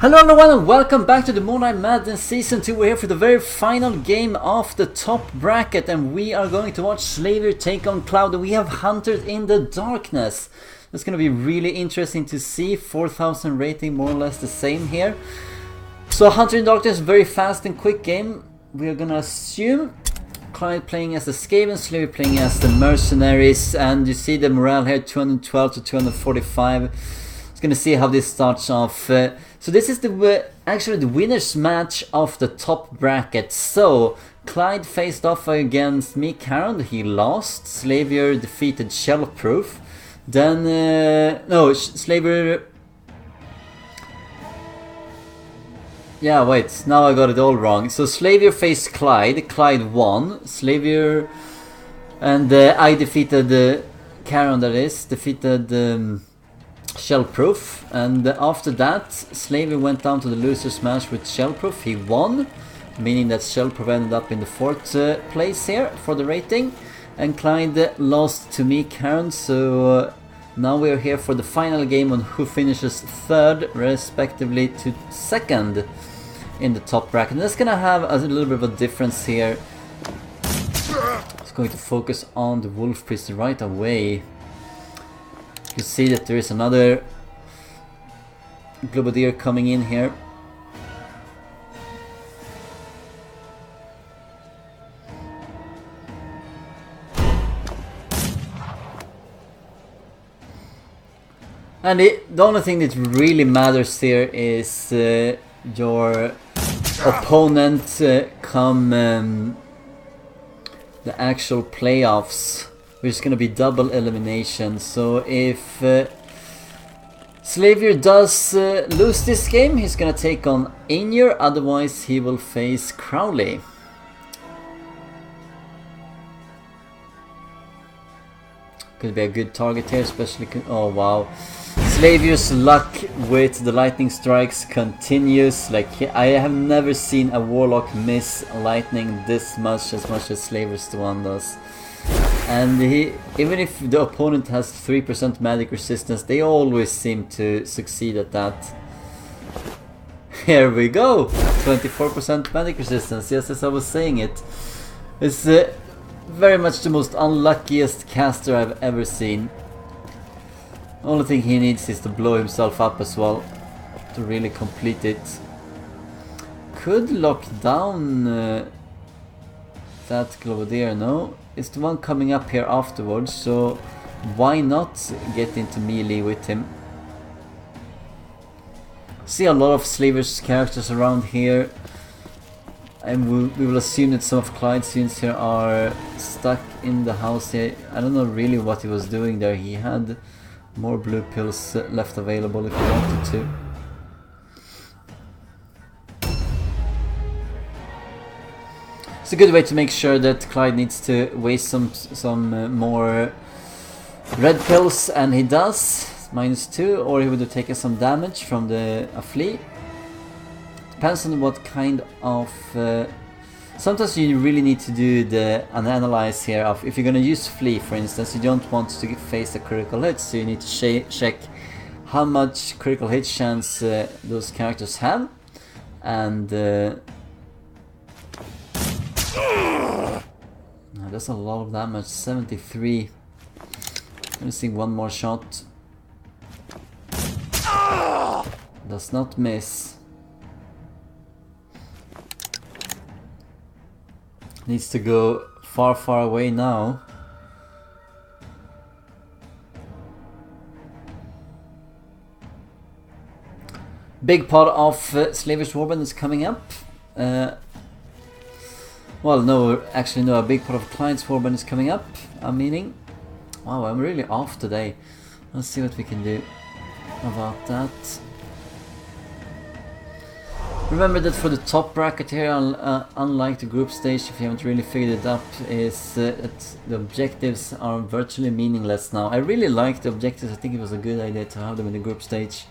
Hello everyone and welcome back to the Mordheim Madness Season 2. We're here for the very final game of the top bracket and we are going to watch Slaviour take on Klajd. We have Hunters in the Darkness. It's going to be really interesting to see. 4,000 rating, more or less the same here. So Hunter in Darkness, very fast and quick game. We are going to assume Klajd playing as the Skaven, Slaviour playing as the Mercenaries, and you see the morale here 212 to 245. It's going to see how this starts off. So this is actually the winner's match of the top bracket. So Klajd faced off against me, Karond. He lost. Slaviour defeated Shellproof. Then no, Slaviour. Yeah, wait. Now I got it all wrong. So Slaviour faced Klajd. Klajd won. Slaviour and I defeated Karond. That is defeated. Shellproof, and after that Slaviour went down to the loser's match with Shellproof. He won, meaning that Shellproof ended up in the 4th place here for the rating, and Klajd lost to me, Karond. So now we are here for the final game on who finishes 3rd respectively to 2nd in the top bracket. And that's gonna have a little bit of a difference here. It's going to focus on the Wolf Priest right away. You see that there is another Globadier coming in here. And the only thing that really matters here is your opponent come the actual playoffs, which is going to be double elimination. So if Slaviour does lose this game, he's going to take on Ainur, otherwise he will face Crowley. Could be a good target here, especially... Oh wow. Slaviour's luck with the lightning strikes continues. Like, I have never seen a warlock miss lightning this much as Slaviour's one does. And even if the opponent has 3% magic resistance, they always seem to succeed at that. Here we go! 24% magic resistance, yes, as I was saying it. It's very much the most unluckiest caster I've ever seen. Only thing he needs is to blow himself up as well to really complete it. Could lock down that Globadier, no? It's the one coming up here afterwards, so why not get into melee with him? See a lot of Slaviour's characters around here, and we will assume that some of Klajd's units here are stuck in the house here. I don't know really what he was doing there. He had more blue pills left available if he wanted to. It's a good way to make sure that Klajd needs to waste some more red pills, and he does. -2, or he would have taken some damage from a flea. Depends on what kind of... sometimes you really need to do an analyze here of if you're going to use flea, for instance. You don't want to face a critical hit, so you need to check how much critical hit chance those characters have, and that's a lot of damage, 73. Let me see one more shot. Does not miss. Needs to go far, far away now. Big part of Slaviour's Warband is coming up. Well, no, actually no, a big part of Klajd's Warband is coming up, I'm meaning. Wow, I'm really off today. Let's see what we can do about that. Remember that for the top bracket here, unlike the group stage, if you haven't really figured it up, is that the objectives are virtually meaningless now. I really like the objectives. I think it was a good idea to have them in the group stage.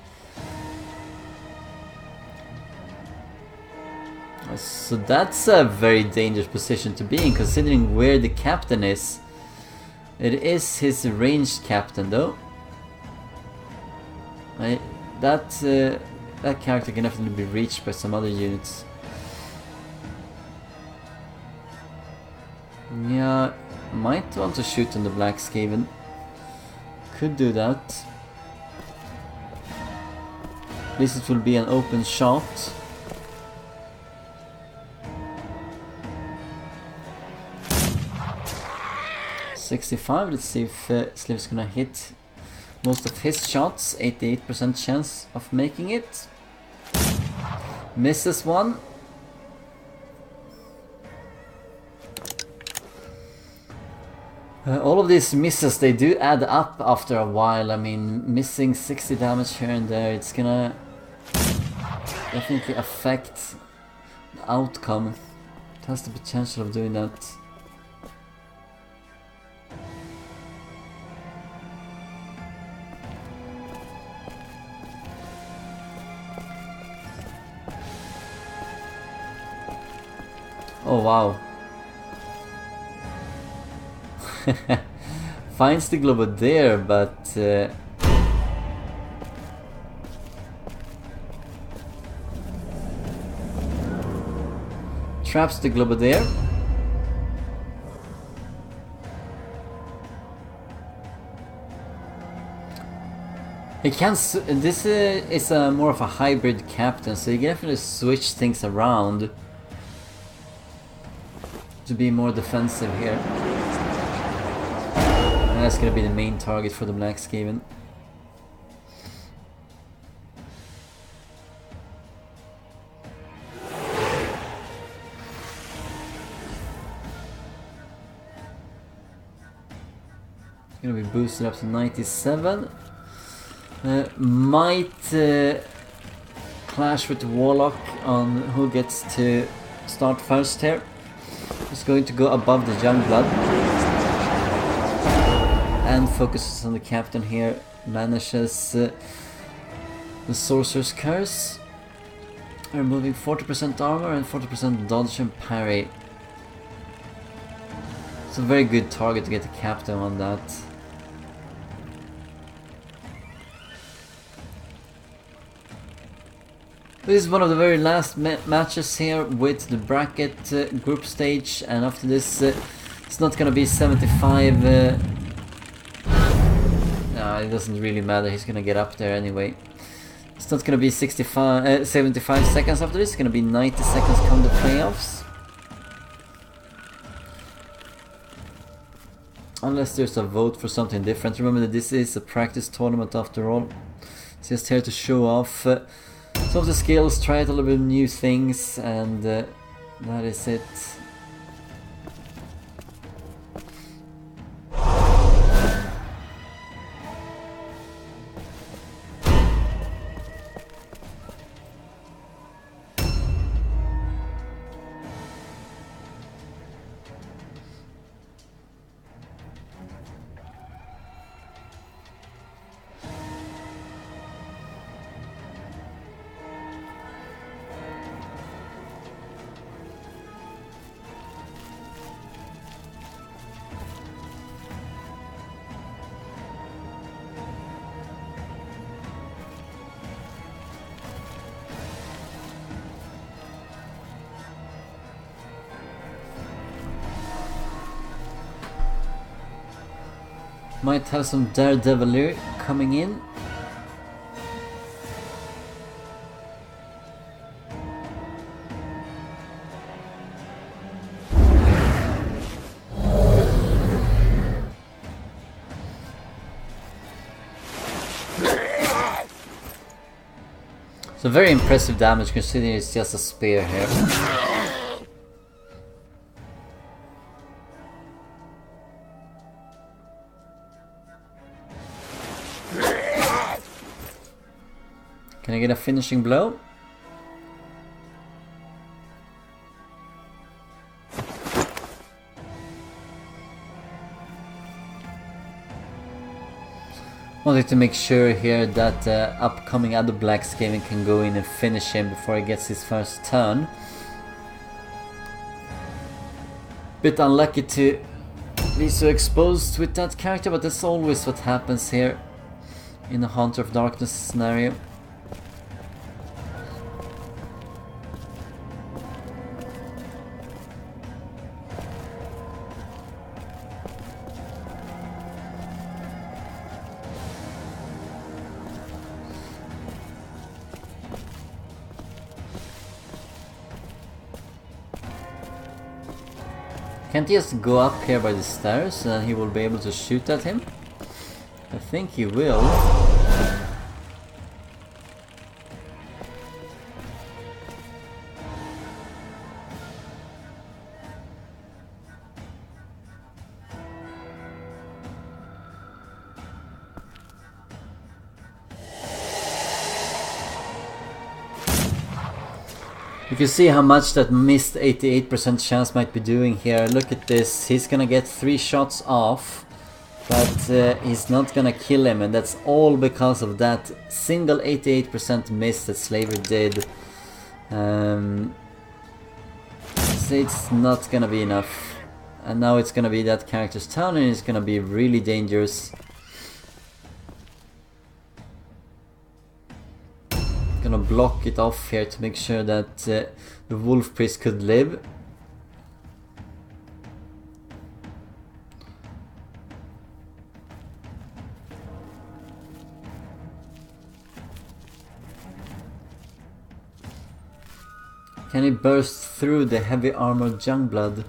So that's a very dangerous position to be in, considering where the captain is. It is his ranged captain though. That that character can definitely be reached by some other units. Yeah, might want to shoot on the Black Skaven. Could do that. At least it will be an open shot. .65, let's see if Slav's gonna hit most of his shots. 88% chance of making it. Misses one. All of these misses, they do add up after a while. I mean, missing 60 damage here and there, it's gonna definitely affect the outcome. It has the potential of doing that. Oh wow. Finds the Globadier, but traps the Globadier. He can. This is more of a hybrid captain, so you can definitely switch things around to be more defensive here. And that's gonna be the main target for the Black Skaven. It's gonna be boosted up to 97. Might clash with the Warlock on who gets to start first here. He's going to go above the Youngblood and focuses on the captain here. Manages the Sorcerer's Curse, removing 40% armor and 40% dodge and parry. It's a very good target to get the captain on that. This is one of the very last matches here with the bracket group stage, and after this it's not gonna be 75. No, it doesn't really matter, he's gonna get up there anyway. It's not gonna be 75 seconds after this, it's gonna be 90 seconds come the playoffs. Unless there's a vote for something different. Remember that this is a practice tournament after all. It's just here to show off some of the skills, try out a little bit of new things, and that is it. Might have some daredevilry coming in. So very impressive damage considering it's just a spear here. Can I get a finishing blow? Wanted to make sure here that upcoming other Black Skaven can go in and finish him before he gets his first turn. Bit unlucky to be so exposed with that character, but that's always what happens here in the Hunter of Darkness scenario. Can't he just go up here by the stairs and he will be able to shoot at him? I think he will. You can see how much that missed 88% chance might be doing here. Look at this, he's gonna get 3 shots off, but he's not gonna kill him, and that's all because of that single 88% miss that Slaviour did. So it's not gonna be enough. And now it's gonna be that character's turn, and it's gonna be really dangerous. Gonna block it off here to make sure that the Wolf Priest could live. Can he burst through the heavy armored Youngblood?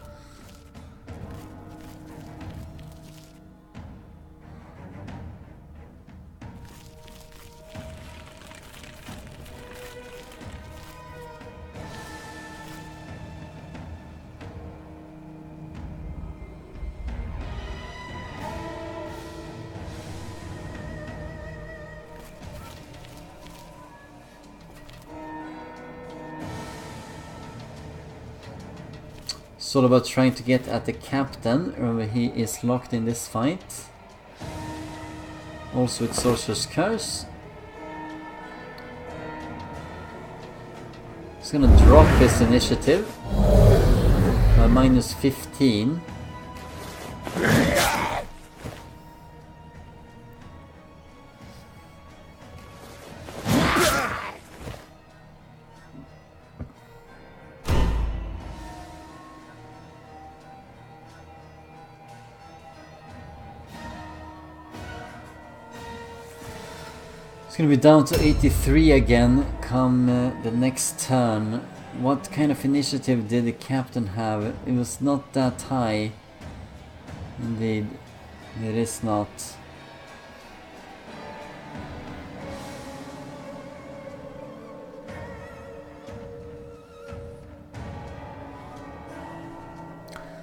It's all about trying to get at the captain. Remember, he is locked in this fight. Also with Sorcerer's Curse. He's gonna drop his initiative by minus 15. Gonna be down to 83 again come the next turn. What kind of initiative did the captain have? It was not that high. Indeed, it is not.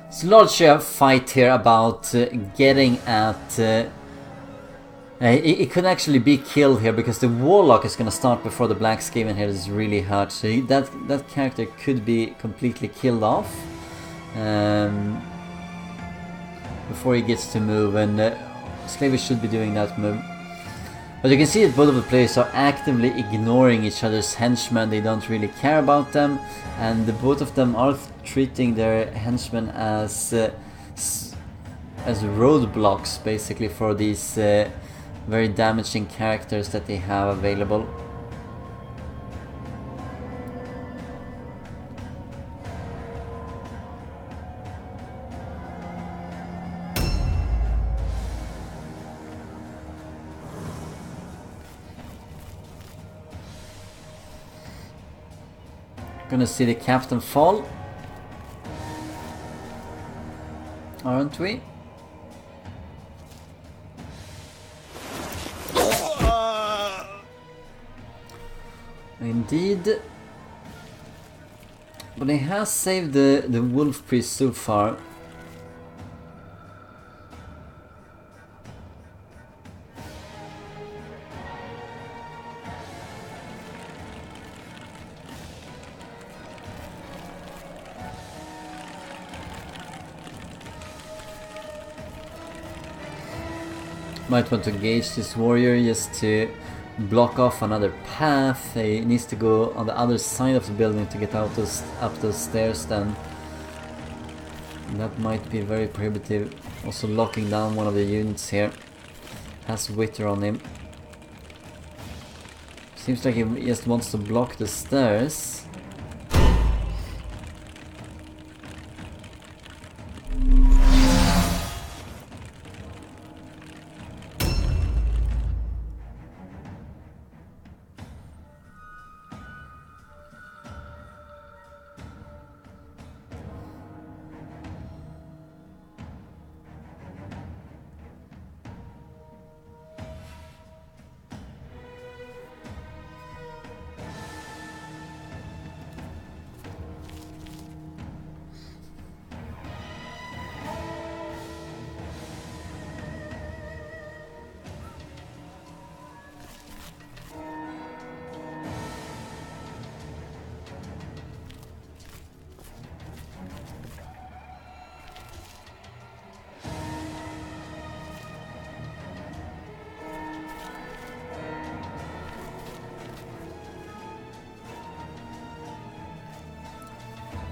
It's largely a fight here about getting at it could actually be killed here because the Warlock is going to start before the Black Skaven here is really hurt. So that character could be completely killed off before he gets to move, and Slaviour should be doing that move. But you can see that both of the players are actively ignoring each other's henchmen. They don't really care about them, and both of them are treating their henchmen as roadblocks basically for these very damaging characters that they have available. Gonna see the captain fall, aren't we? Indeed. But he has saved the Wolf Priest so far. Might want to engage this warrior just to block off another path. He needs to go on the other side of the building to get out up those stairs then. And that might be very prohibitive. Also locking down one of the units here. Has Wither on him. Seems like he just wants to block the stairs.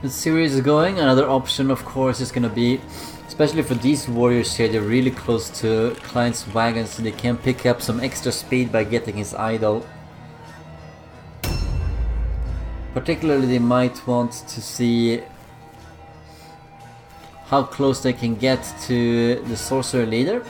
The series is going. Another option, of course, is gonna be, especially for these warriors here, they're really close to Klajd's wagon, so they can pick up some extra speed by getting his idol. Particularly, they might want to see how close they can get to the sorcerer leader.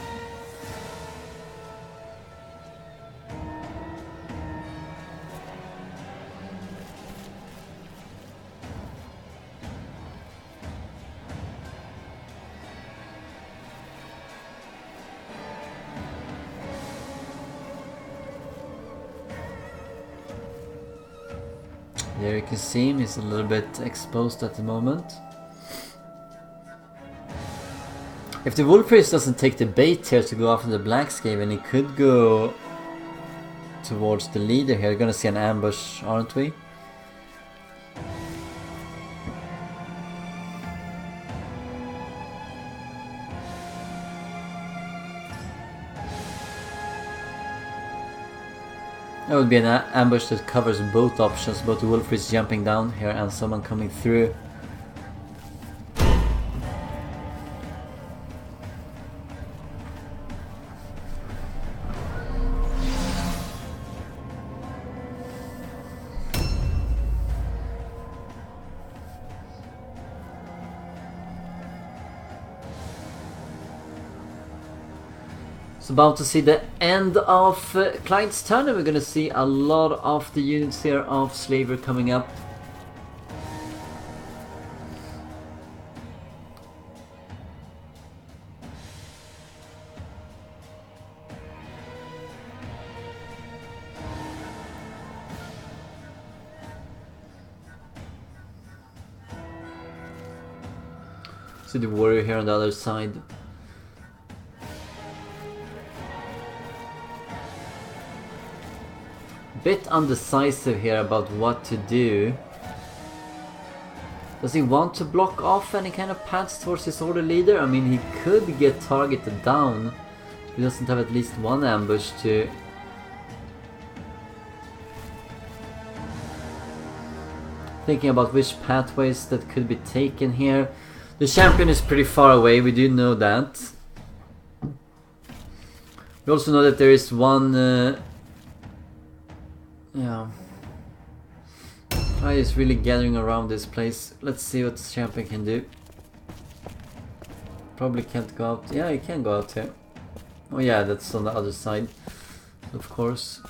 There you can see him, he's a little bit exposed at the moment. If the Wolf Priest doesn't take the bait here to go after the Black Skaven, he could go towards the leader here. We're gonna see an ambush, aren't we? That would be an ambush that covers both options, both the Wolf Priest jumping down here and someone coming through. It's about to see the end of Klajd's turn, and we're gonna see a lot of the units here of Slaviour coming up. See the warrior here on the other side. Bit undecisive here about what to do. Does he want to block off any kind of paths towards his order leader? I mean, he could get targeted down. He doesn't have at least one ambush to... Thinking about which pathways that could be taken here. The champion is pretty far away, we do know that. We also know that there is one... Yeah, Klajd is really gathering around this place. Let's see what the champion can do. Probably can't go out. Yeah, he can go out here. Oh yeah, that's on the other side, of course.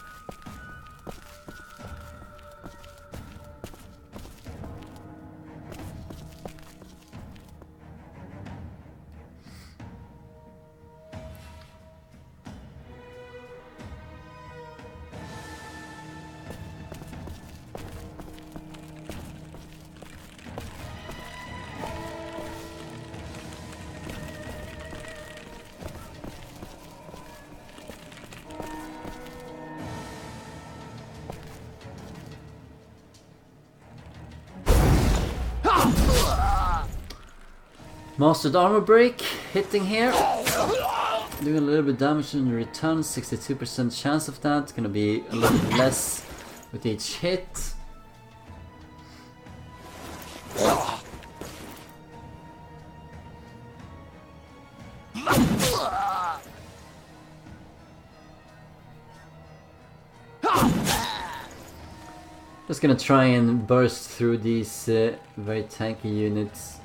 Mastered armor break, hitting here. Doing a little bit of damage in return, 62% chance of that. Gonna be a little bit less with each hit. Just gonna try and burst through these very tanky units.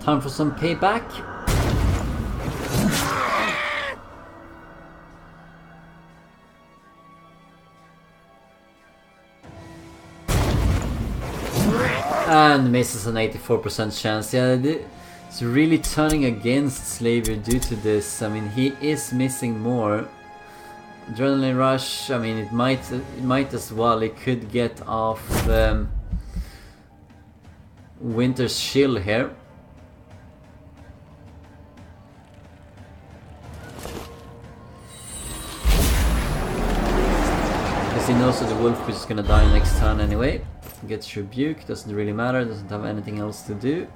Time for some payback. And misses an 84% chance. Yeah, it's really turning against Slaviour due to this. I mean, he is missing more. Adrenaline rush. I mean, it might as well. It could get off. Winter's Chill here. Because he knows that the wolf is gonna die next turn anyway. Gets Rebuke, doesn't really matter, doesn't have anything else to do.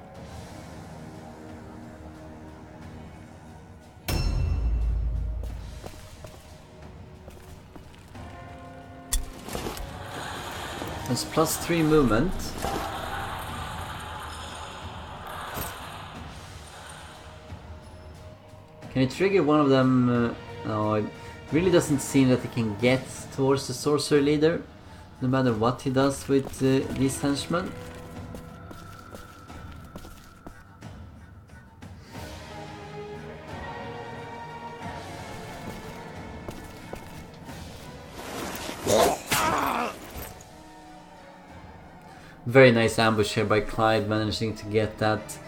It's +3 movement. Can he trigger one of them? No, it really doesn't seem that he can get towards the Sorcerer Leader, no matter what he does with these henchmen. Very nice ambush here by Klajd, managing to get that.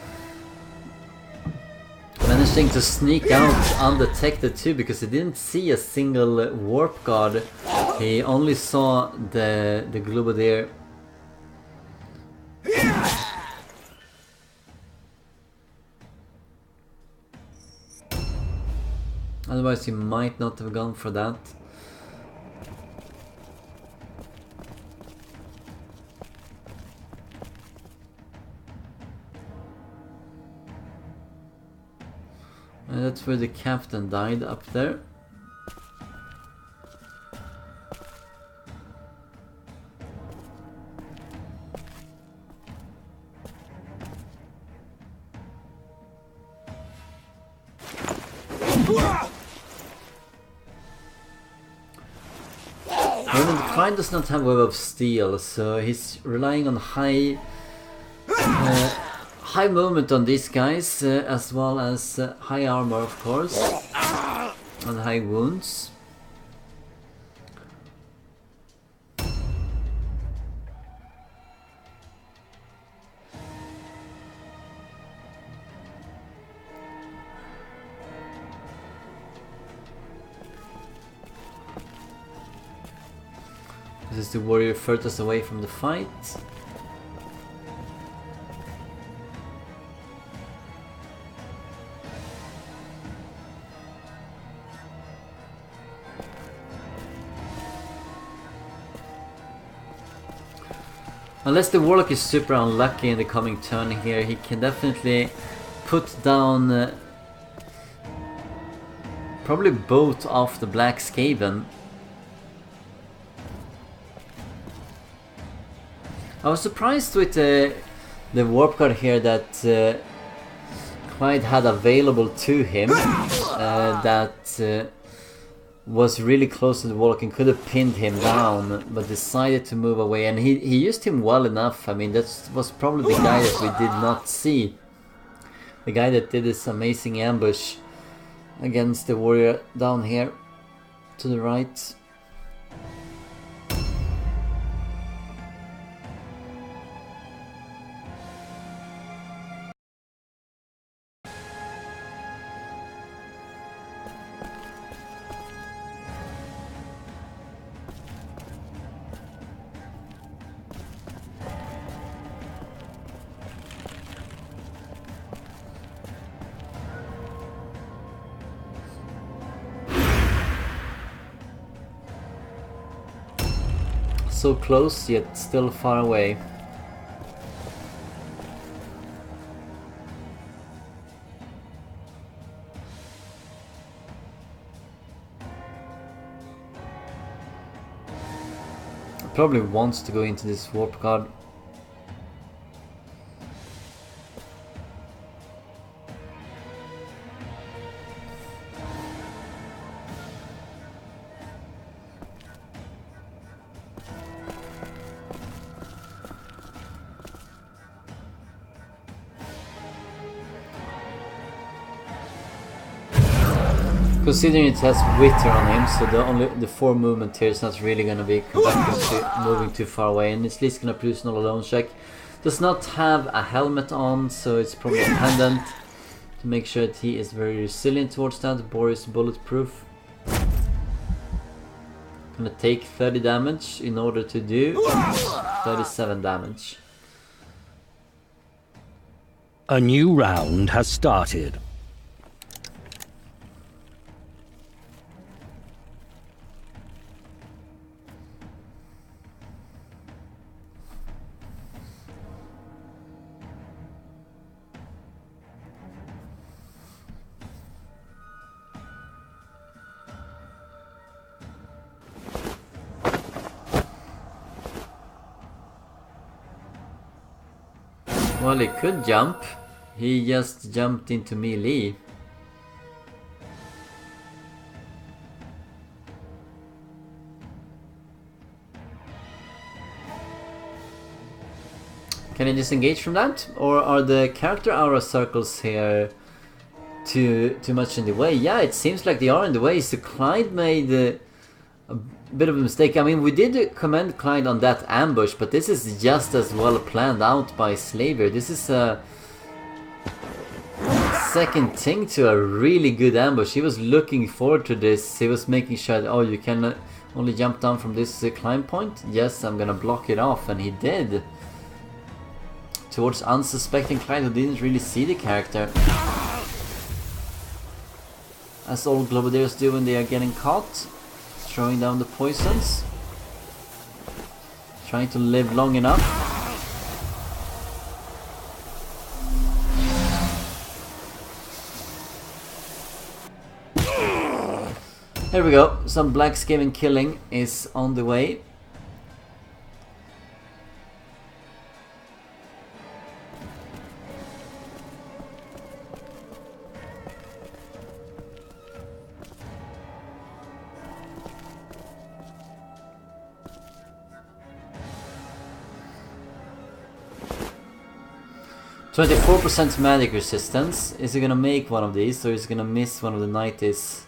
Managing to sneak out undetected too, because he didn't see a single warp guard. He only saw the Globadier. Otherwise he might not have gone for that. And that's where the captain died, up there. Klajd does not have Web of Steel, so he's relying on high movement on these guys, as well as high armor, of course, and high wounds. This is the warrior furthest away from the fight. Unless the warlock is super unlucky in the coming turn here, he can definitely put down probably both of the Black Skaven. I was surprised with the warp card here that Klajd had available to him, that was really close to the warlock and could have pinned him down, but decided to move away, and he used him well enough. I mean, that was probably the guy that we did not see. The guy that did this amazing ambush against the warrior down here to the right. So close, yet still far away. Probably wants to go into this warp card. Considering it has Wither on him, so the 4 movement here is not really gonna be conducted to moving too far away, and it's at least gonna produce an all alone check. Does not have a helmet on, so it's probably dependent to make sure that he is very resilient towards that. Boris bulletproof. Gonna take 30 damage in order to do 37 damage. A new round has started. Well, he could jump. He just jumped into melee. Can he disengage from that? Or are the character aura circles here too much in the way? Yeah, it seems like they are in the way. So Klajd made a bit of a mistake. I mean, we did commend Klajd on that ambush, but this is just as well planned out by Slaviour. This is a second thing to a really good ambush. He was looking forward to this. He was making sure that, oh, you can only jump down from this climb point. Yes, I'm gonna block it off, and he did. Towards unsuspecting Klajd, who didn't really see the character. As all Globadiers do when they are getting caught. Throwing down the poisons. Trying to live long enough. Here we go. Some blacksmithing killing is on the way. %4% magic resistance. Is he gonna make one of these, or is he gonna miss one of the 90s?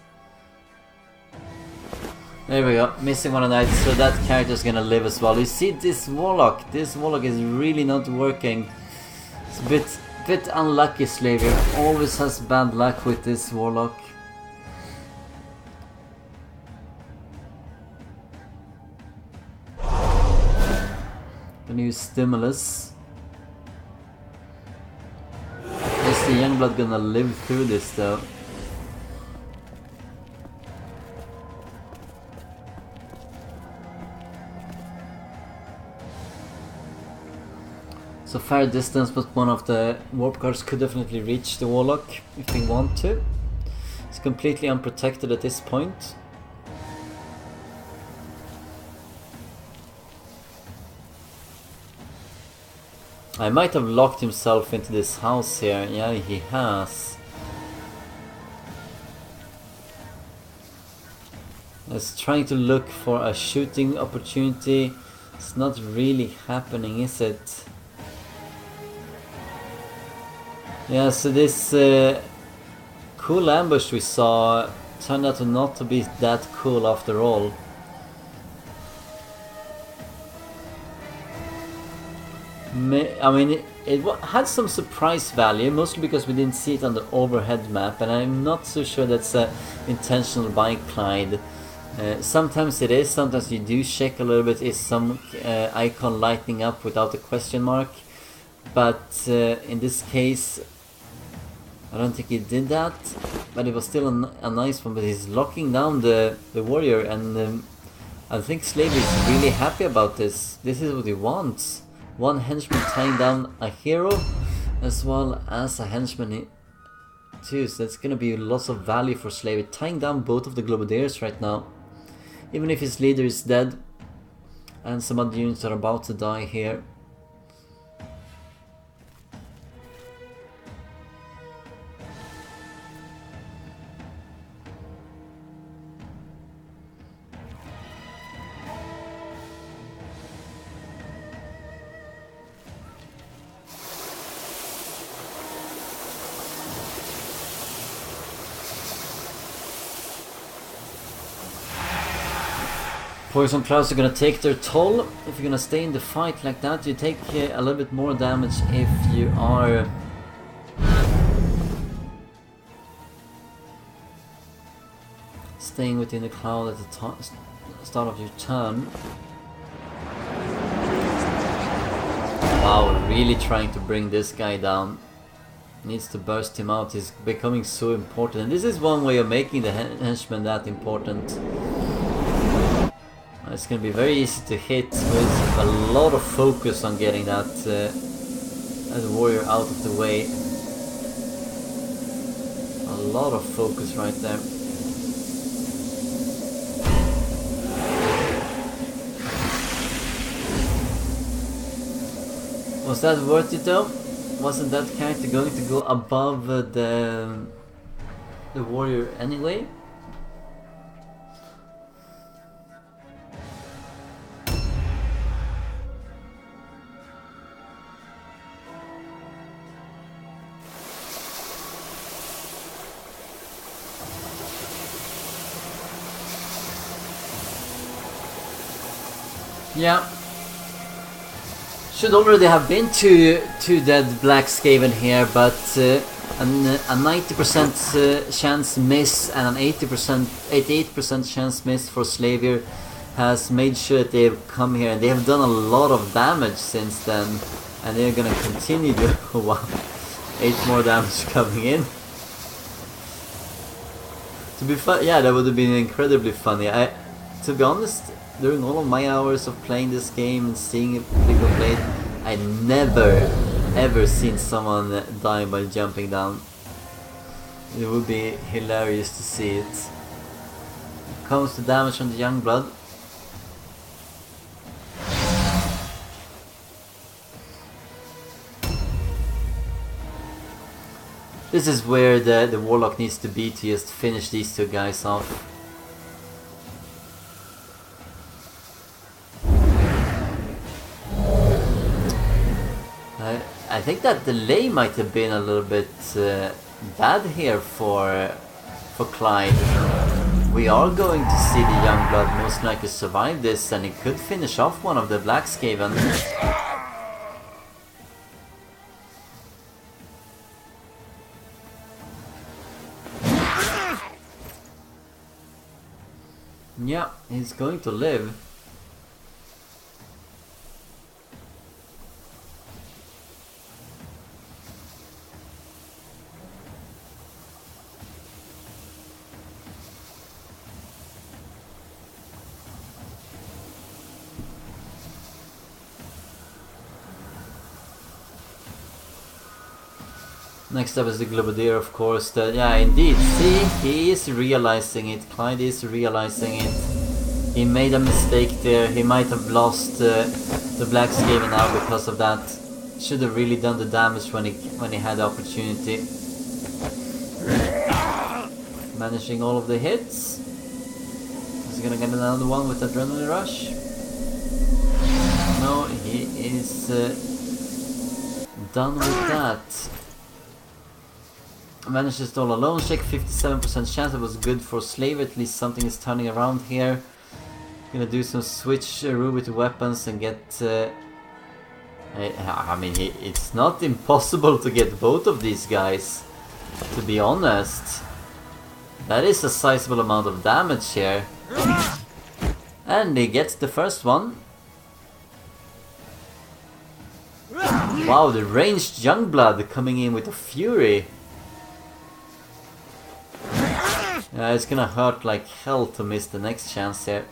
There we go, missing one of the 90s, so that character is gonna live as well. You see this Warlock. This Warlock is really not working. It's a bit unlucky, Slaviour. Always has bad luck with this Warlock. Gonna use Stimulus. Is the Youngblood gonna live through this though? So fair distance, but one of the warp guards could definitely reach the Warlock if they want to. It's completely unprotected at this point. I might have locked himself into this house here. Yeah, he has. He's trying to look for a shooting opportunity. It's not really happening, is it? Yeah, so this cool ambush we saw turned out to not to be that cool after all. I mean, it had some surprise value, mostly because we didn't see it on the overhead map, and I'm not so sure that's intentional by Klajd. Sometimes it is, sometimes you do check a little bit, is some icon lighting up without a question mark, but in this case I don't think he did that, but it was still a nice one. But he's locking down the warrior, and I think Slaviour is really happy about this. This is what he wants. One henchman tying down a hero as well as a henchman too, so that's gonna be lots of value for Slaviour, tying down both of the Globadiers right now. Even if his leader is dead and some other units are about to die here. Poison clouds are gonna take their toll. If you're gonna stay in the fight like that, you take a little bit more damage if you are staying within the cloud at the start of your turn. Wow, really trying to bring this guy down. Needs to burst him out. He's becoming so important. And this is one way of making the henchman that important. It's going to be very easy to hit with a lot of focus on getting that warrior out of the way. A lot of focus right there. Was that worth it though? Wasn't that character going to go above the warrior anyway? Yeah. Should already have been two dead Black Skaven here, but a 90% chance miss and an 88% chance miss for Slaviour has made sure that they've come here, and they have done a lot of damage since then, and they're gonna continue to wow, 8 more damage coming in. To be fun, yeah, that would have been incredibly funny. To be honest, during all of my hours of playing this game and seeing people play it, I never ever seen someone die by jumping down. It would be hilarious to see it. Comes the damage on the young blood. This is where the warlock needs to be to just finish these two guys off. I think that delay might have been a little bit bad here for Klajd. We are going to see the young blood most likely survive this, and he could finish off one of the Black Skaven. Yeah, he's going to live. Next up is the Globadier, of course. Yeah, indeed. See, he is realizing it. Klajd is realizing it. He made a mistake there. He might have lost the Black Skaven now because of that. Should have really done the damage when he had the opportunity. Managing all of the hits. Is he gonna get another one with Adrenaline Rush? No, he is done with that. Manages it all alone, check 57% chance. It was good for Slaviour, at least something is turning around here. Gonna do some switch with weapons and get... I mean, it's not impossible to get both of these guys, to be honest. That is a sizable amount of damage here. And he gets the first one. Wow, the ranged Youngblood coming in with a fury. It's gonna hurt like hell to miss the next chance here.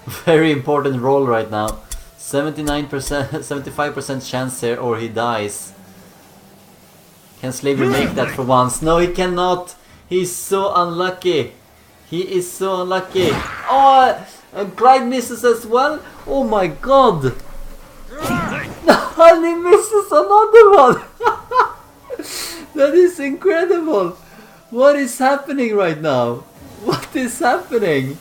Very important roll right now. 79%, 75% chance here, or he dies. Can Slaviour make that for once? No, he cannot. He's so unlucky. He is so unlucky. Oh, and Klajd misses as well. Oh my god. And he misses another one. That is incredible. What is happening right now? What is happening?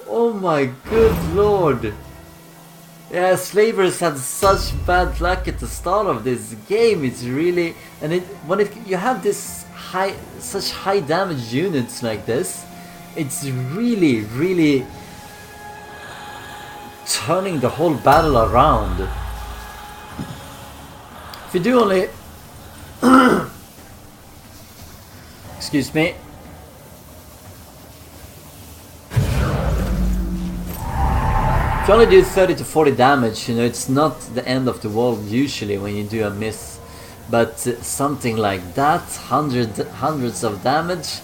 Oh my good lord. Yeah, Slaviour's had such bad luck at the start of this game. It's really... And you have this such high damage units like this, it's really, really turning the whole battle around. If you do only... Excuse me. If If you only do 30 to 40 damage, you know, it's not the end of the world usually when you do a miss. But something like that, hundreds of damage,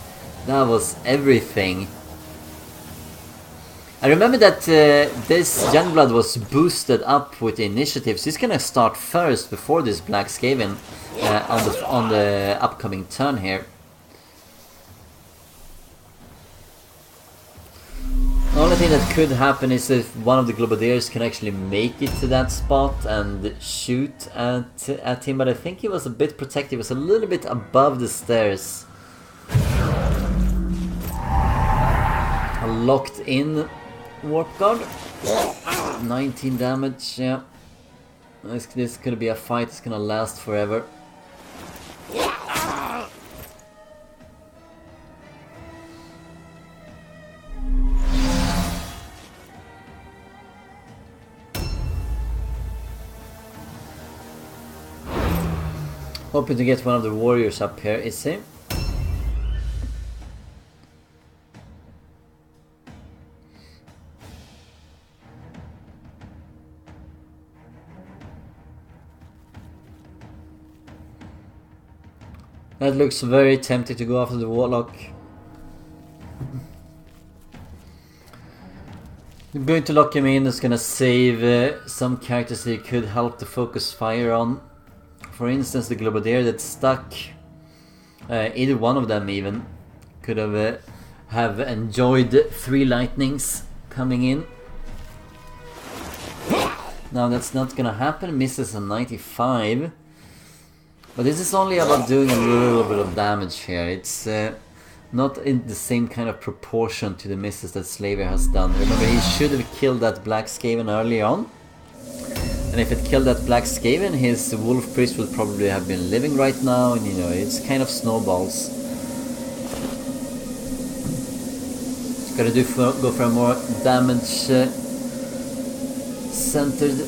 that was everything. I remember that this Youngblood was boosted up with the initiative, so he's gonna start first before this Black Skaven on the upcoming turn here. The only thing that could happen is if one of the Globadiers can actually make it to that spot and shoot at him, but I think he was a bit protected, he was a little bit above the stairs. A locked in Warp Guard. 19 damage, yeah. This could be a fight, it's gonna last forever. Hoping to get one of the warriors up here, is he? That looks very tempting to go after the Warlock. I'm going to lock him in, it's gonna save some characters that he could help to focus fire on. For instance, the Globadier that's stuck. Either one of them even could have enjoyed 3 lightnings coming in. Now that's not gonna happen, misses a 95. But this is only about doing a little bit of damage here. It's not in the same kind of proportion to the misses that Slaviour has done. Remember, he should have killed that Black Skaven early on. And if it killed that Black Skaven, his Wolf Priest would probably have been living right now. And you know, it's kind of snowballs. It's gotta go for a more damage centered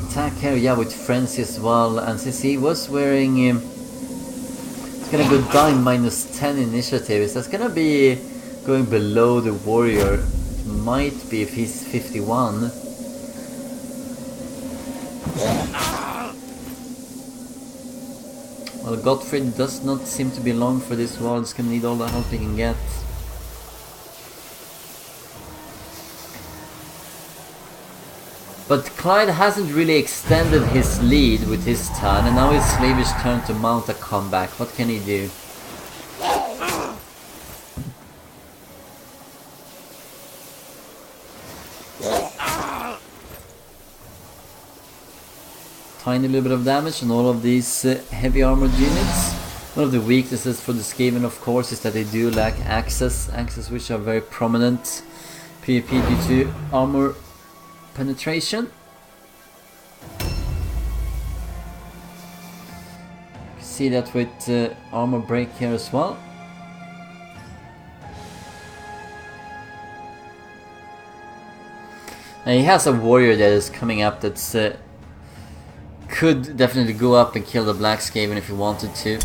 attack here, yeah, with Frenzy as well. And since he was wearing it's gonna go down -10 initiative, that's gonna be going below the warrior. It might be if he's 51. Well, Gottfried does not seem to be long for this wall, he's gonna need all the help he can get. But Klajd hasn't really extended his lead with his turn, and now it's Slaviour's turn to mount a comeback. What can he do? Tiny little bit of damage on all of these heavy armored units. One of the weaknesses for the Skaven, of course, is that they do lack axes which are very prominent PvP due to armor penetration. See that with armor break here as well. And he has a warrior that is coming up that's could definitely go up and kill the Black Skaven if he wanted to.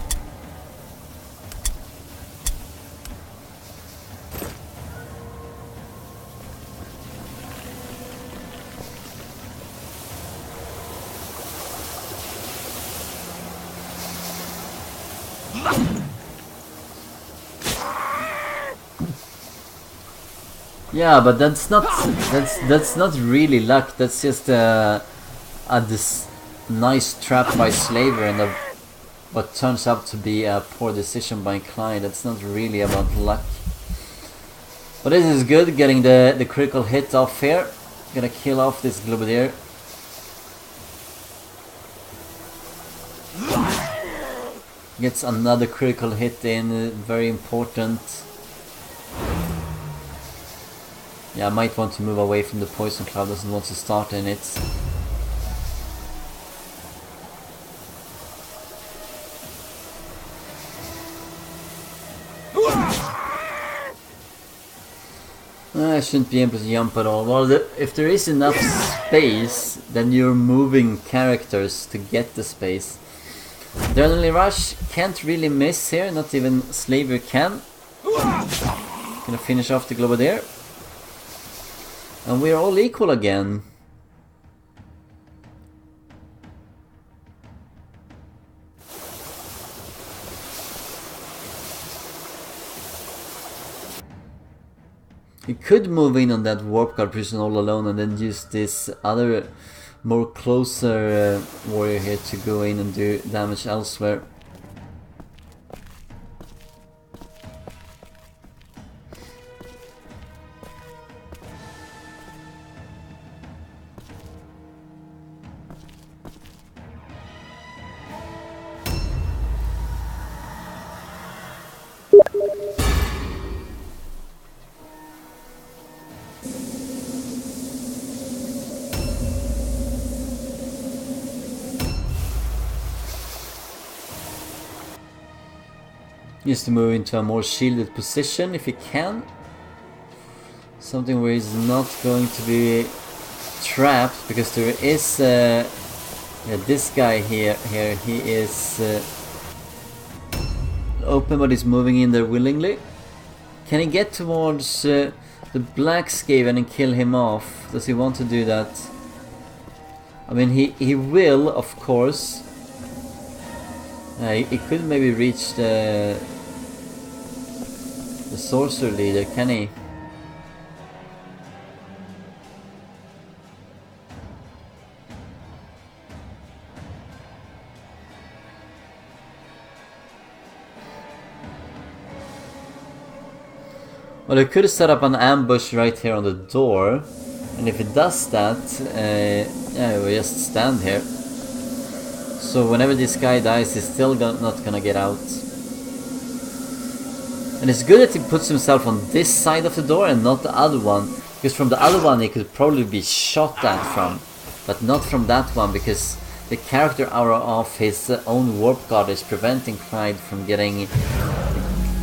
Yeah, but that's not really luck. That's just this nice trap by Slaviour and what turns out to be a poor decision by Klajd. That's not really about luck. But this is good, getting the critical hit off here. Gonna kill off this Globadier. Gets another critical hit in, very important. Yeah, I might want to move away from the poison cloud, doesn't want to start in it. I shouldn't be able to jump at all. Well, if there is enough space, then you're moving characters to get the space. Adrenaline Rush can't really miss here, not even Slaviour can. Gonna finish off the Globadier. And we're all equal again. He could move in on that warp guard prison all alone and then use this other more closer warrior here to go in and do damage elsewhere. Just to move into a more shielded position if he can. Something where he's not going to be trapped, because there is this guy here. He is open, but he's moving in there willingly. Can he get towards the Black Skaven and kill him off? Does he want to do that? I mean, he will, of course. He could maybe reach the sorcerer leader, can he? Well, he could have set up an ambush right here on the door, and if he does that, yeah, we'll just stand here. So whenever this guy dies, he's still not gonna get out. And it's good that he puts himself on this side of the door and not the other one, because from the other one he could probably be shot at from, but not from that one, because the character aura of his own warp guard is preventing Klajd from getting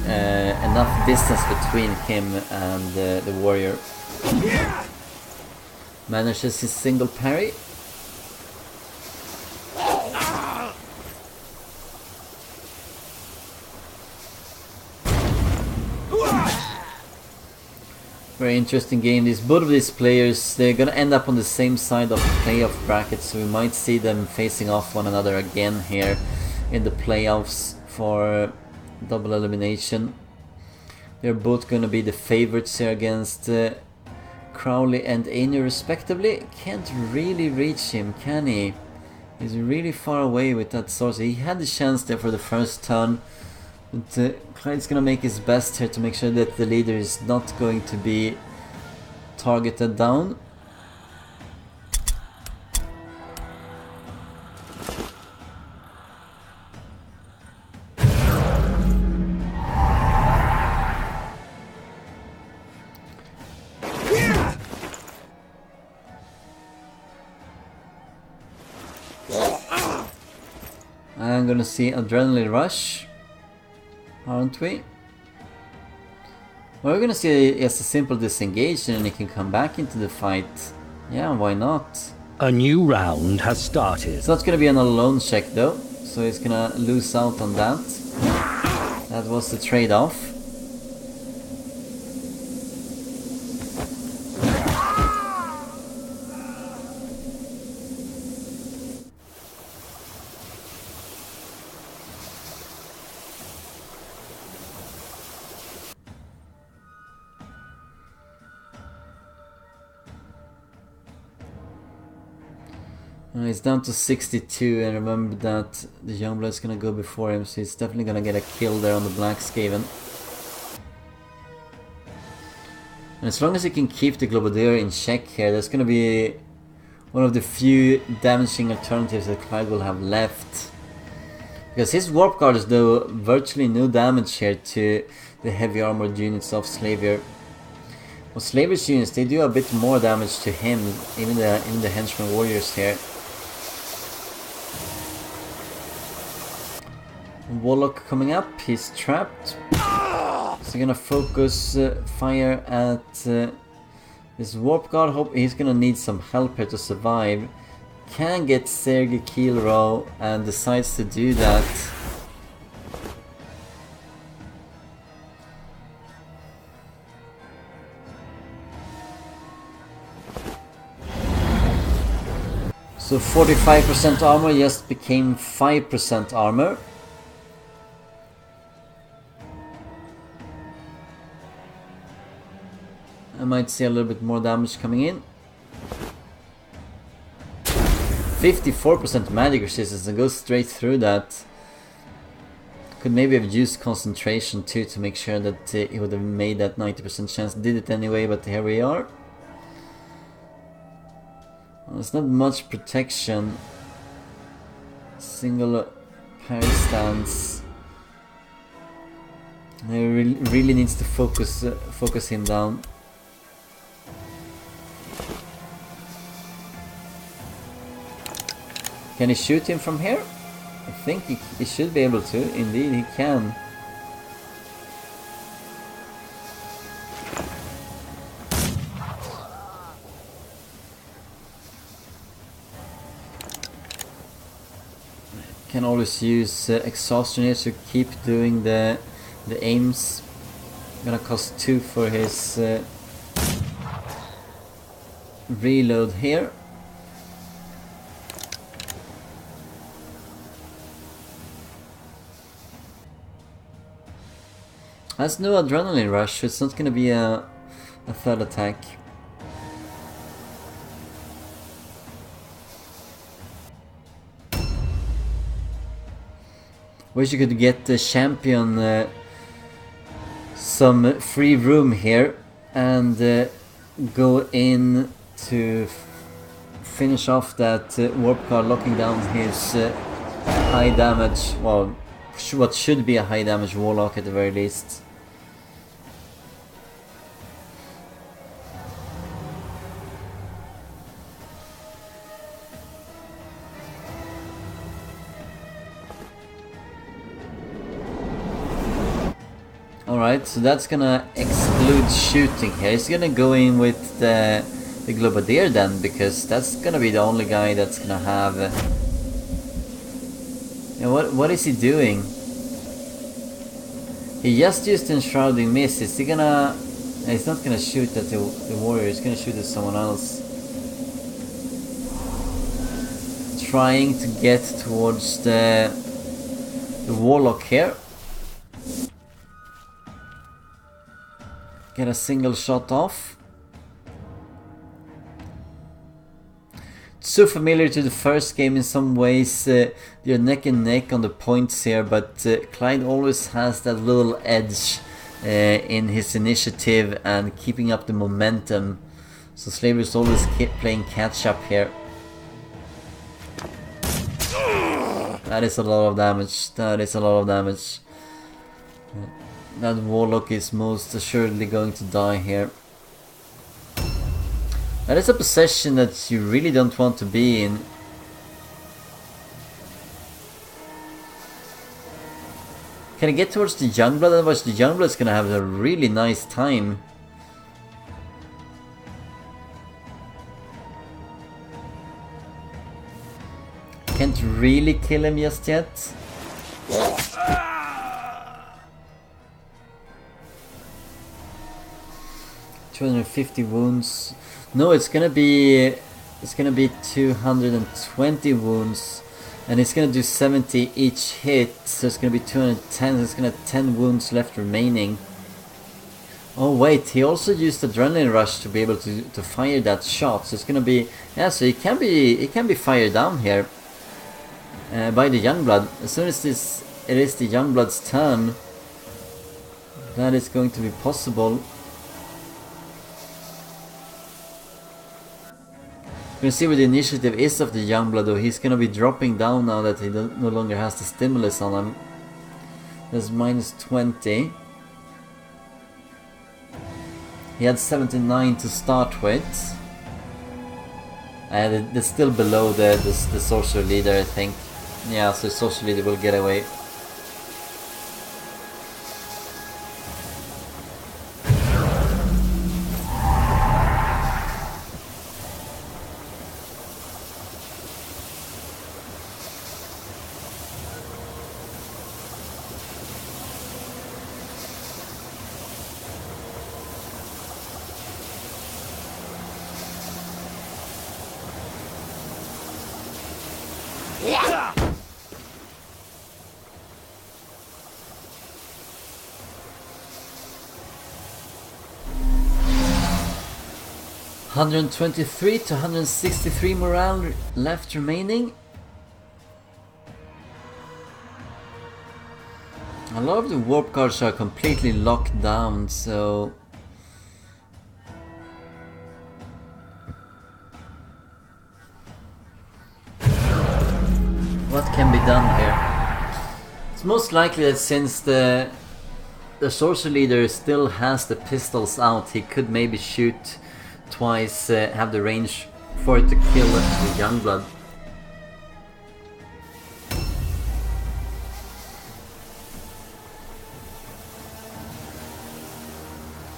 enough distance between him and the warrior. Manages his single parry. Very interesting game. Both of these players, they're gonna end up on the same side of the playoff bracket, so we might see them facing off one another again here in the playoffs for double elimination. They're both gonna be the favorites here against Crowley and Ainu respectively. Can't really reach him, can he? He's really far away with that sorcerer. He had the chance there for the first turn. But Klajd's gonna make his best here to make sure that the leader is not going to be targeted down. I'm gonna see Adrenaline Rush. Aren't we? We're gonna see just a simple disengage and he can come back into the fight. Yeah, why not? A new round has started. It's not gonna be an alone check though, so he's gonna lose out on that. That was the trade-off. He's down to 62, and remember that the Youngblood's gonna go before him, so he's definitely gonna get a kill there on the Black Skaven. And as long as he can keep the Globadier in check here, that's gonna be one of the few damaging alternatives that Klajd will have left. Because his Warp Guard is do virtually no damage here to the heavy armored units of Slaviour. Well, Slaviour's units, they do a bit more damage to him, even the Henchman Warriors here. Warlock coming up, he's trapped. So gonna focus fire at this Warp Guard. Hope he's gonna need some help here to survive. Can get Sergei Kielro and decides to do that. So 45% armor just became 5% armor. I might see a little bit more damage coming in. 54% magic resistance and goes straight through that. Could maybe have used concentration too to make sure that he would have made that 90% chance. Did it anyway, but here we are. Well, there's not much protection. Single parry stance. He really needs to focus him down. Can he shoot him from here? I think he should be able to. Indeed, he can. Can always use exhaustion here to keep doing the aims. Gonna cost 2 for his reload here. Has no adrenaline rush, so it's not gonna be a third attack. Wish you could get the champion some free room here and go in to finish off that warp card, locking down his high damage, well, what should be a high damage warlock at the very least. Alright, so that's gonna exclude shooting here. He's gonna go in with the Globadier then, because that's gonna be the only guy that's gonna have... And what is he doing? He just used Enshrouding Mist. Is he gonna... He's not gonna shoot at the warrior, he's gonna shoot at someone else. Trying to get towards the warlock here. Get a single shot off. So familiar to the first game in some ways. You're neck and neck on the points here, but Klajd always has that little edge in his initiative and keeping up the momentum. So Slaviour is always playing catch up here. That is a lot of damage. That is a lot of damage. That warlock is most assuredly going to die here. That is a possession that you really don't want to be in. Can I get towards the Youngblood? Otherwise the Youngblood is gonna have a really nice time. Can't really kill him just yet. 250 wounds. No, it's gonna be 220 wounds, and it's gonna do 70 each hit, so it's gonna be 210. So it's gonna have 10 wounds left remaining. Oh wait, he also used Adrenaline Rush to be able to fire that shot. So it's gonna be, yeah. So it can be fired down here by the Youngblood. As soon as it is the Youngblood's turn, that is going to be possible. You can see where the initiative is of the Youngblood, though. He's gonna be dropping down now that he no longer has the stimulus on him. There's minus 20. He had 79 to start with. They're still below the sorcerer leader, I think. Yeah, so the sorcerer leader will get away. $123 to $163 morale left remaining. A lot of the warp cards are completely locked down, so what can be done here? It's most likely that since the sorcerer leader still has the pistols out, he could maybe shoot twice, have the range for it to kill the Youngblood.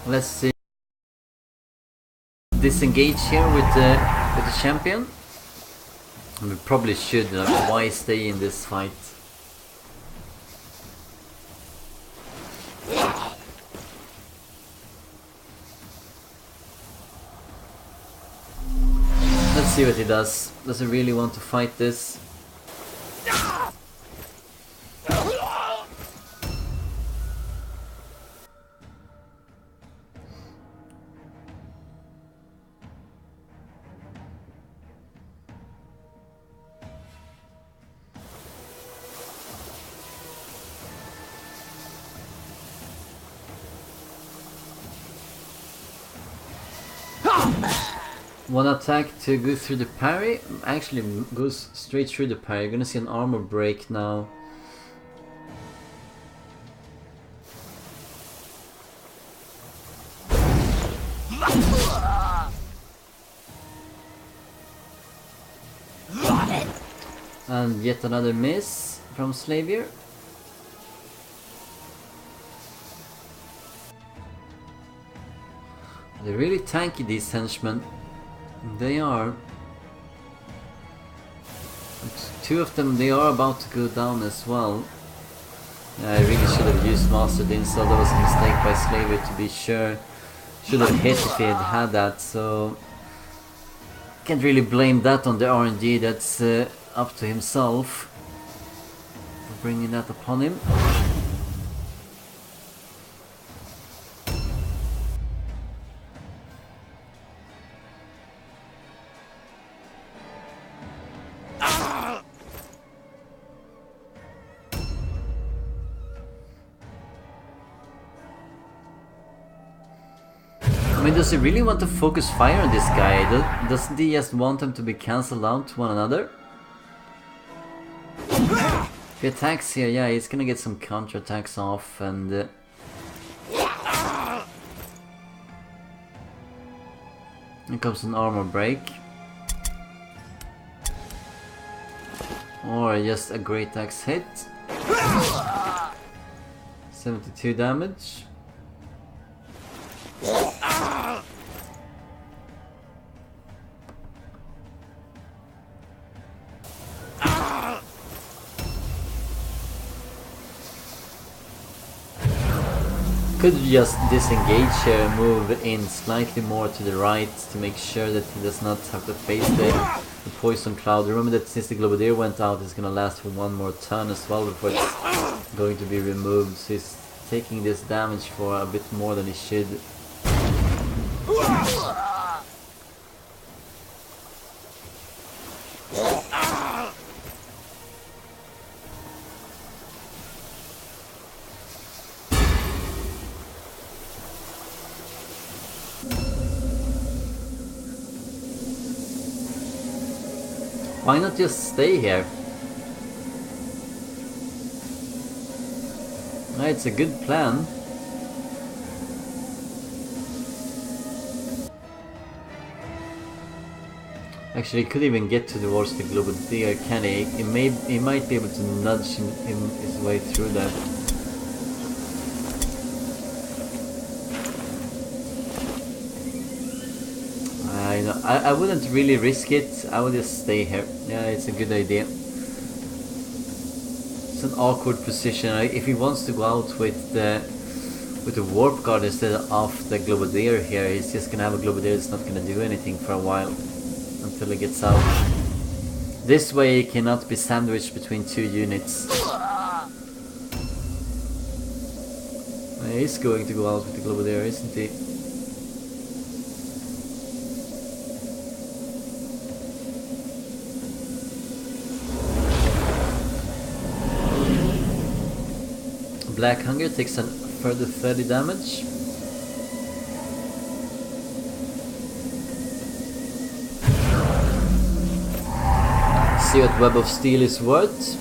Let's see. Disengage here with the champion. We probably should. Why stay in this fight? Let's see what he does. Does he really want to fight this? One attack to go through the parry. Actually goes straight through the parry. You're gonna see an armor break now. And yet another miss from Slaviour. They're really tanky, these henchmen. They are. Two of them, they are about to go down as well. I really should have used Mastered Insult. That was a mistake by Slaviour, to be sure. Should have hit if he had had that, so can't really blame that on the RNG. That's up to himself for bringing that upon him. Does he really want to focus fire on this guy? Doesn't he just want them to be cancelled out to one another? If he attacks here, yeah, he's gonna get some counter attacks off, and here comes an armor break. Or just a great axe hit. 72 damage. Could just disengage here and move in slightly more to the right to make sure that he does not have to face the poison cloud. Remember that since the Globadier went out, it's gonna last for one more turn as well before it's going to be removed. So he's taking this damage for a bit more than he should. Why not just stay here? It's a good plan. Actually, he could even get towards the Globadier, can he? He might be able to nudge him his way through that. I wouldn't really risk it. I would just stay here. Yeah, it's a good idea. It's an awkward position. If he wants to go out with the warp guard instead of the Globadier here, he's just gonna have a Globadier that's not gonna do anything for a while until he gets out. This way he cannot be sandwiched between two units. He's going to go out with the global there, isn't he? Black Hunger takes a further 30 damage. See what Web of Steel is worth.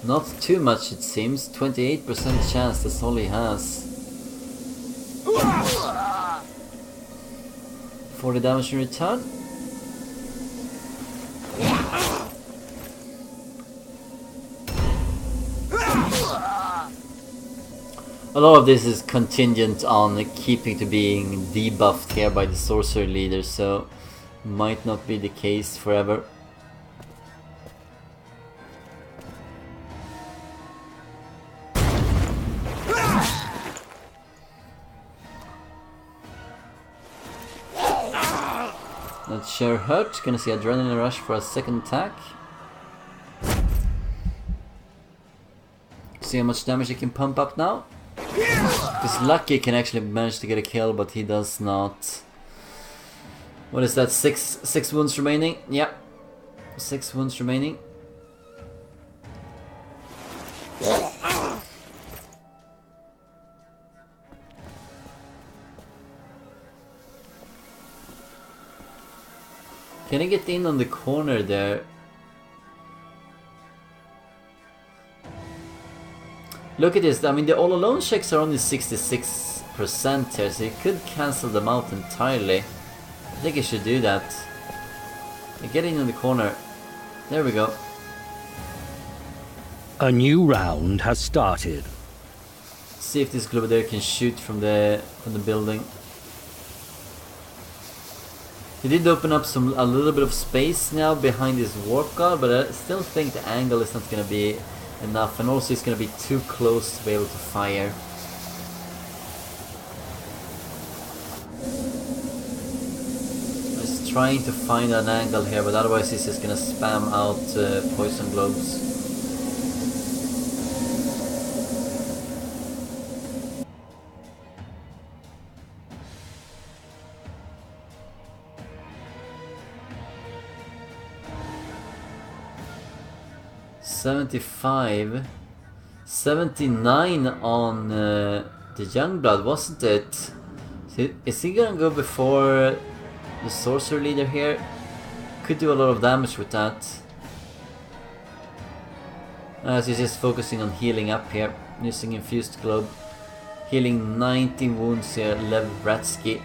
Not too much it seems, 28% chance, that's all he has. 40 damage in return. A lot of this is contingent on keeping to being debuffed here by the sorcerer leader, so might not be the case forever. That sure hurt. Gonna see Adrenaline Rush for a second attack. See how much damage he can pump up now. He's lucky he can actually manage to get a kill, but he does not. What is that? Six wounds remaining? Yep. 6 wounds remaining. Can he get in on the corner there? Look at this, I mean the all alone checks are only 66% here, so you could cancel them out entirely. I think you should do that. Get in on the corner. There we go. A new round has started. See if this Globadier can shoot from the building. He did open up a little bit of space now behind his warp guard, but I still think the angle is not going to be enough, and also he's going to be too close to be able to fire. He's trying to find an angle here, but otherwise he's just going to spam out poison globes. $75, $79 on the Youngblood, wasn't it? So is he gonna go before the Sorcerer Leader here? Could do a lot of damage with that. As he's just focusing on healing up here, using Infused Globe. Healing 90 wounds here, Lev Bratsky.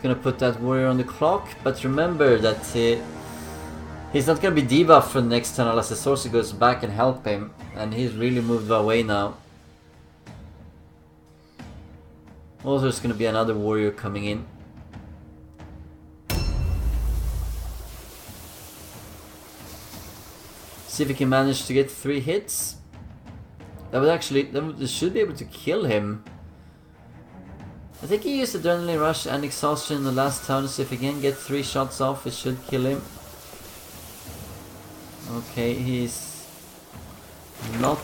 Gonna put that warrior on the clock, but remember that he's not gonna be debuffed for the next turn unless the sorcerer goes back and help him, and he's really moved away now. Also, there's gonna be another warrior coming in. See if he can manage to get 3 hits. That should be able to kill him. I think he used Adrenaline Rush and Exhaustion in the last turn, so if he can get 3 shots off, it should kill him. Okay, he's not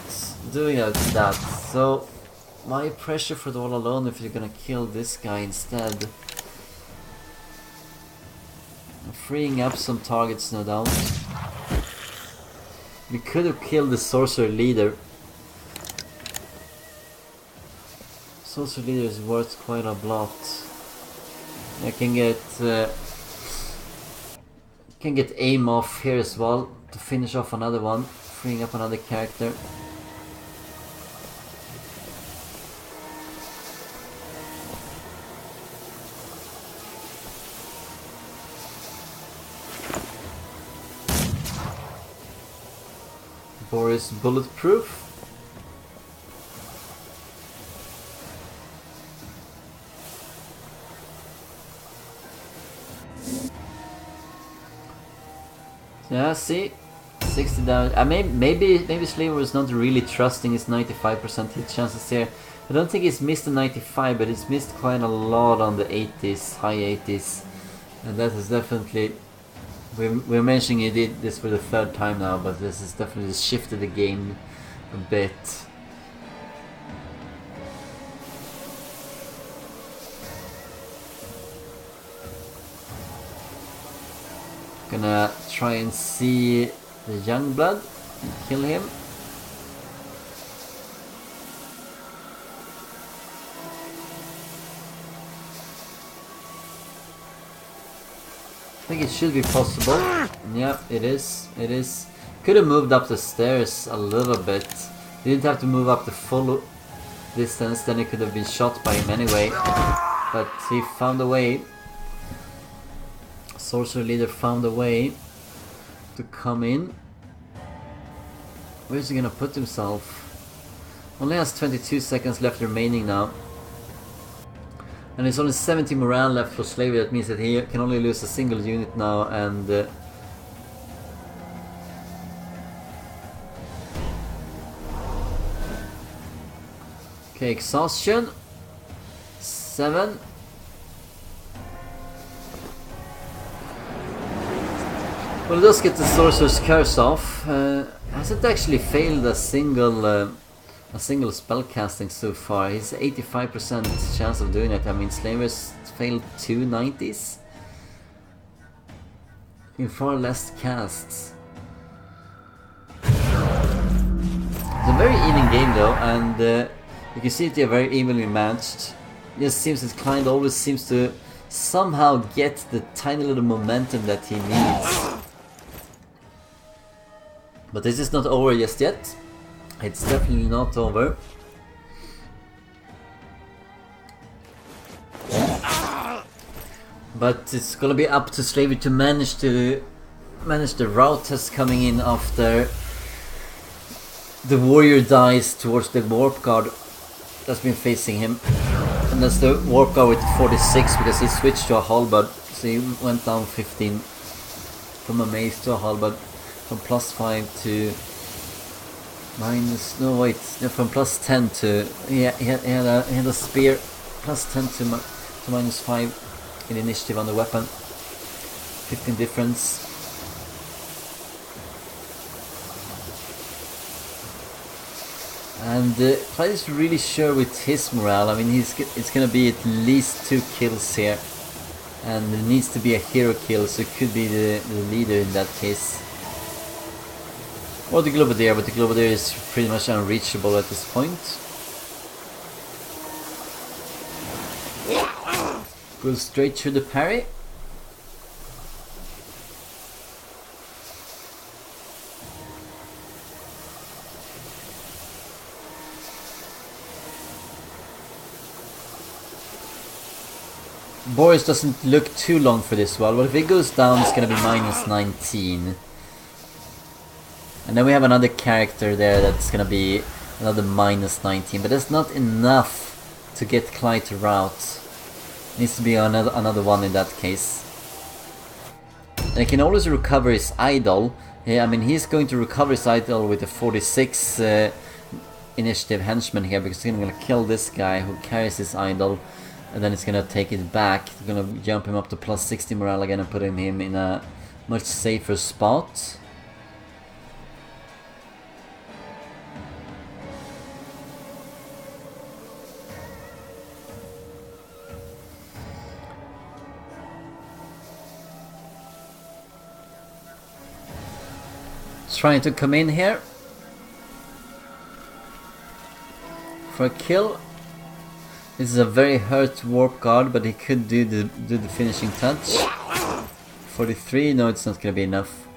doing that. So, why pressure for the all alone if you're gonna kill this guy instead? I'm freeing up some targets, no doubt. We could have killed the Sorcerer Leader. Sorcerer Leader is worth quite a lot. I can get aim off here as well to finish off another one, freeing up another character. Boris bulletproof. Yeah, see, 60 damage. Maybe Slaviour is not really trusting his 95% hit chances here. I don't think he's missed the 95, but he's missed quite a lot on the 80s, high 80s. And that is definitely... We're mentioning he did this for the third time now, but this has definitely shifted the game a bit. Gonna try and see the young blood and kill him. I think it should be possible. Yeah, it is. It is. Could have moved up the stairs a little bit. Didn't have to move up the full distance, then he could have been shot by him anyway. But he found a way. Sorcerer leader found a way to come in. Where is he gonna put himself? Only has 22 seconds left remaining now. And there's only 70 morale left for Slaviour. That means that he can only lose a single unit now, and okay, exhaustion 7. Well, it does get the Sorcerer's Curse off. Hasn't actually failed a single spell casting so far. He's 85% chance of doing it. I mean, Slaviour's failed 2 90s in far less casts. It's a very even game though, and you can see that they're very evenly matched. It just seems that Klajd always seems to somehow get the tiny little momentum that he needs. But this is not over just yet. It's definitely not over. But it's gonna be up to Slaviour to manage the route test coming in after the warrior dies towards the warp guard that's been facing him. And that's the warp guard with 46 because he switched to a halberd. So he went down 15 from a mace to a halberd, from +5 to minus, no wait, from +10 to, he had a spear, +10 to -5 in initiative on the weapon, 15 difference. And Klajd is really sure with his morale. I mean, it's gonna be at least 2 kills here, and there needs to be a hero kill, so it could be the leader in that case. Or the Globadier, but the Globadier is pretty much unreachable at this point. Goes straight through the parry. Boris doesn't look too long for this well, but if it goes down it's gonna be -19. And then we have another character there that's gonna be another -19, but that's not enough to get Klajd to rout. Needs to be another one in that case. And he can always recover his idol. Yeah, I mean, he's going to recover his idol with a 46 initiative henchman here, because he's gonna kill this guy who carries his idol, and then it's gonna take it back. It's gonna jump him up to +60 morale again and put him in a much safer spot. Trying to come in here for a kill. This is a very hurt warp guard, but he could do the finishing touch. 43, no, it's not gonna be enough.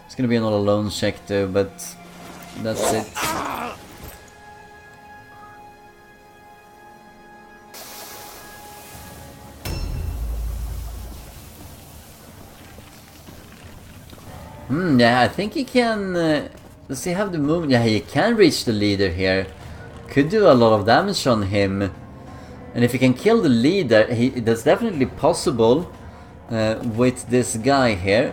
It's gonna be another lone check though, but that's it. Yeah, I think he can... does he have the movement? Yeah, he can reach the leader here. Could do a lot of damage on him. And if he can kill the leader, that's definitely possible with this guy here.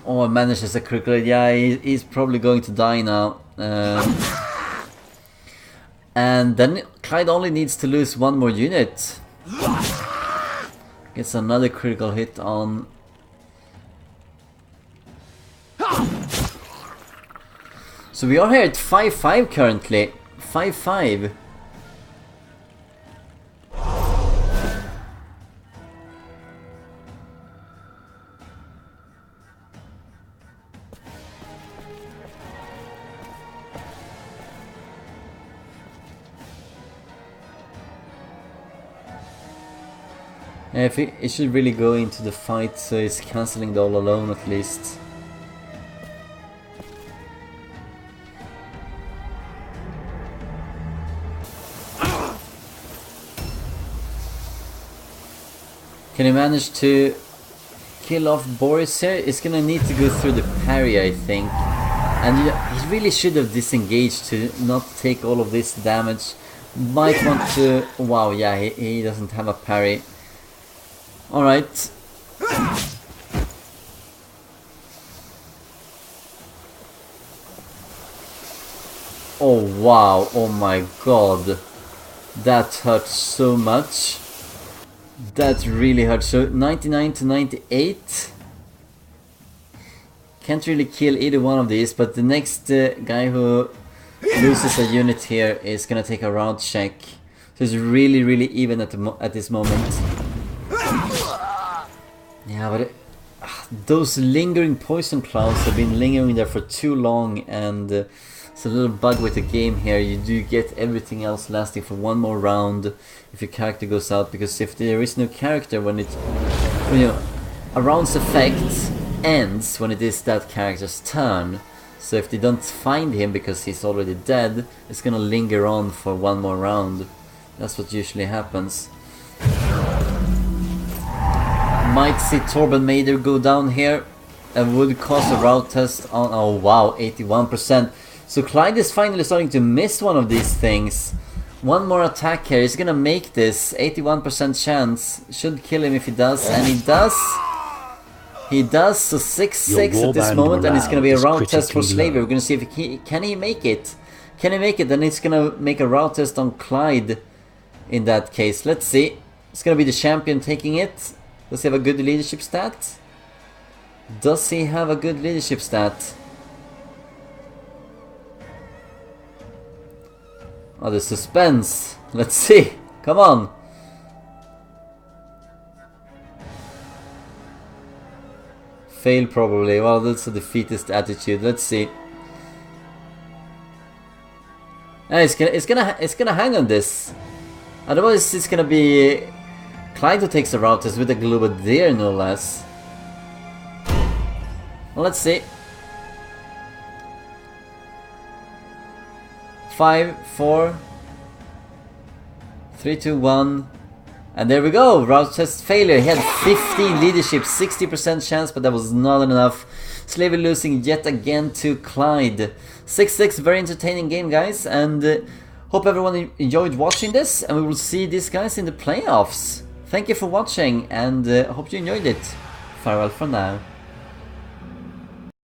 Oh, manages a critical. Yeah, he's probably going to die now. And then Klajd only needs to lose one more unit. Gets another critical hit on. So we are here at 5-5 currently. 5-5. If he should really go into the fight, so he's cancelling the all alone at least. Can he manage to kill off Boris here? He's gonna need to go through the parry, I think. And he really should have disengaged to not take all of this damage. Might want to... Wow, yeah, he doesn't have a parry. Alright. Oh wow, oh my god. That hurt so much. That really hurt. So 99 to 98. Can't really kill either one of these, but the next guy who loses a unit here is gonna take a round check. So it's really even at this moment. Yeah, but those lingering poison clouds have been lingering there for too long, and it's a little bug with the game here. You do get everything else lasting for one more round if your character goes out, because if there is no character when a round's effect ends when it is that character's turn. So if they don't find him because he's already dead, it's gonna linger on for one more round. That's what usually happens. Might see Torben Mader go down here and would cause a route test on... Oh wow, 81%. So Klajd is finally starting to miss one of these things. One more attack here, he's gonna make this. 81% chance. Should kill him if he does, and he does. He does, so 6-6 at this moment, and it's gonna be a route test for Slaviour. We're gonna see if can he make it. Can he make it? Then it's gonna make a route test on Klajd in that case. Let's see. It's gonna be the champion taking it. Does he have a good leadership stat? Does he have a good leadership stat? Oh, the suspense. Let's see. Come on. Fail probably. Well, that's a defeatist attitude. Let's see. It's gonna hang on this. Otherwise, it's gonna be Klajd who takes the route test with a Globadier, no less. Well, let's see. 5, 4, 3, 2, 1. And there we go, route test failure. He had 15 leadership, 60% chance, but that was not enough. Slaviour losing yet again to Klajd. 6-6, very entertaining game, guys, and hope everyone enjoyed watching this, and we will see these guys in the playoffs. Thank you for watching, and hope you enjoyed it. Farewell for now.